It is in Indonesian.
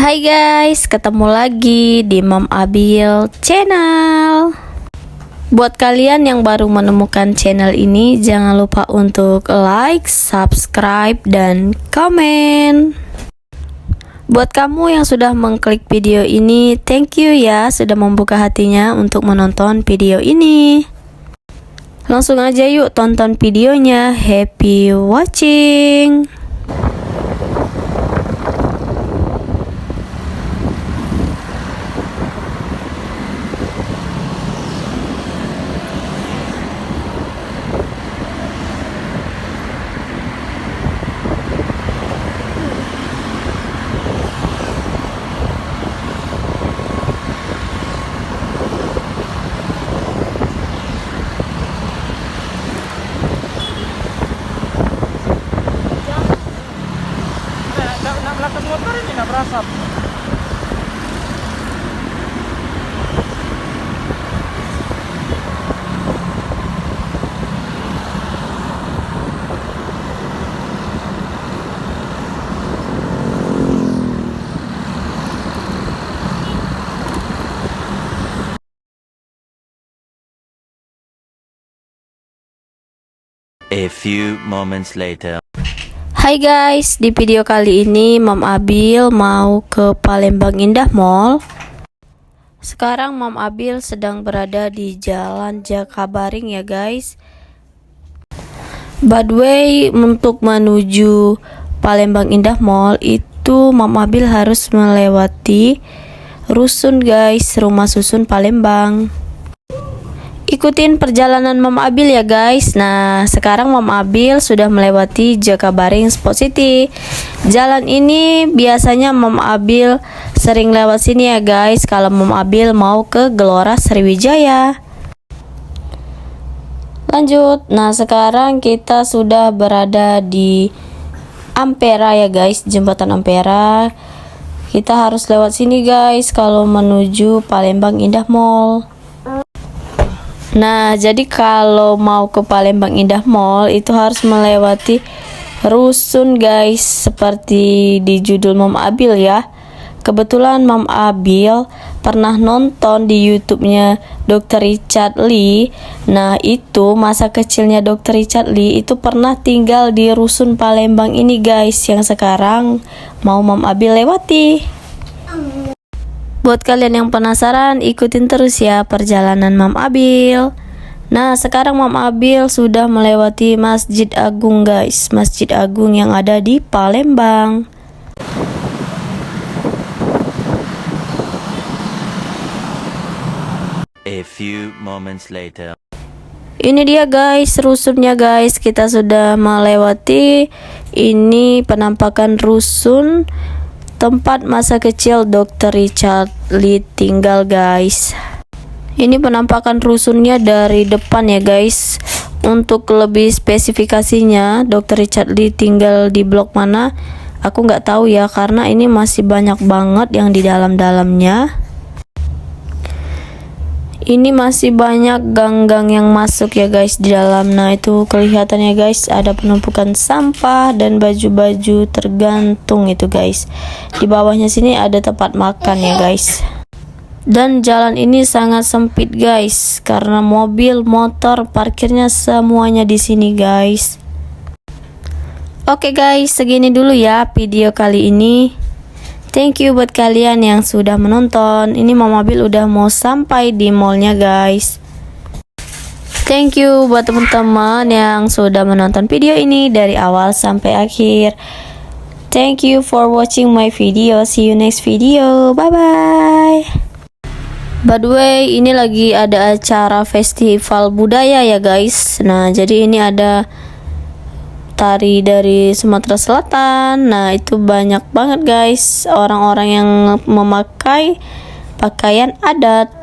Hai guys, ketemu lagi di Mom Abil Channel. Buat kalian yang baru menemukan channel ini, jangan lupa untuk like, subscribe, dan komen. Buat kamu yang sudah mengklik video ini, thank you ya sudah membuka hatinya untuk menonton video ini. Langsung aja yuk tonton videonya. Happy watching. Lakas motor ini na berasap. A few moments later. Hai guys, di video kali ini Mom Abil mau ke Palembang Indah Mall. Sekarang Mom Abil sedang berada di Jalan Jakabaring ya guys. By the way, untuk menuju Palembang Indah Mall itu Mom Abil harus melewati rusun guys, rumah susun Palembang. Ikutin perjalanan Mom Abil ya guys. Nah, sekarang Mom Abil sudah melewati Jakabaring Sport City. Jalan ini biasanya Mom Abil sering lewat sini ya guys, kalau Mom Abil mau ke Gelora Sriwijaya. Lanjut. Nah, sekarang kita sudah berada di Ampera ya guys, jembatan Ampera. Kita harus lewat sini guys kalau menuju Palembang Indah Mall. Nah, jadi kalau mau ke Palembang Indah Mall itu harus melewati rusun guys, seperti di judul Mom Abil ya. Kebetulan Mom Abil pernah nonton di YouTube-nya Dr. Richard Lee. Nah, itu masa kecilnya Dr. Richard Lee itu pernah tinggal di rusun Palembang ini guys, yang sekarang mau Mom Abil lewati. Buat kalian yang penasaran, ikutin terus ya perjalanan Mom Abil. Nah, sekarang Mom Abil sudah melewati Masjid Agung guys, Masjid Agung yang ada di Palembang. A few moments later. Ini dia guys, rusunnya guys. Kita sudah melewati. Ini penampakan rusun tempat masa kecil Dr. Richard Lee tinggal guys. Ini penampakan rusunnya dari depan ya guys. Untuk lebih spesifikasinya Dr. Richard Lee tinggal di blok mana, aku nggak tahu ya, karena ini masih banyak banget yang di dalam-dalamnya. Ini masih banyak gang-gang yang masuk ya guys di dalam. Nah, itu kelihatannya guys, ada penumpukan sampah dan baju-baju tergantung itu guys. Di bawahnya sini ada tempat makan ya guys. Dan jalan ini sangat sempit guys, karena mobil, motor, parkirnya semuanya di sini guys. Oke guys, segini dulu ya video kali ini. Thank you buat kalian yang sudah menonton. Ini Mom Abil udah mau sampai di mallnya guys. Thank you buat teman-teman yang sudah menonton video ini dari awal sampai akhir. Thank you for watching my video. See you next video. Bye bye. By the way, ini lagi ada acara festival budaya ya guys. Nah, jadi ini ada tari dari Sumatera Selatan. Nah, itu banyak banget guys orang-orang yang memakai pakaian adat.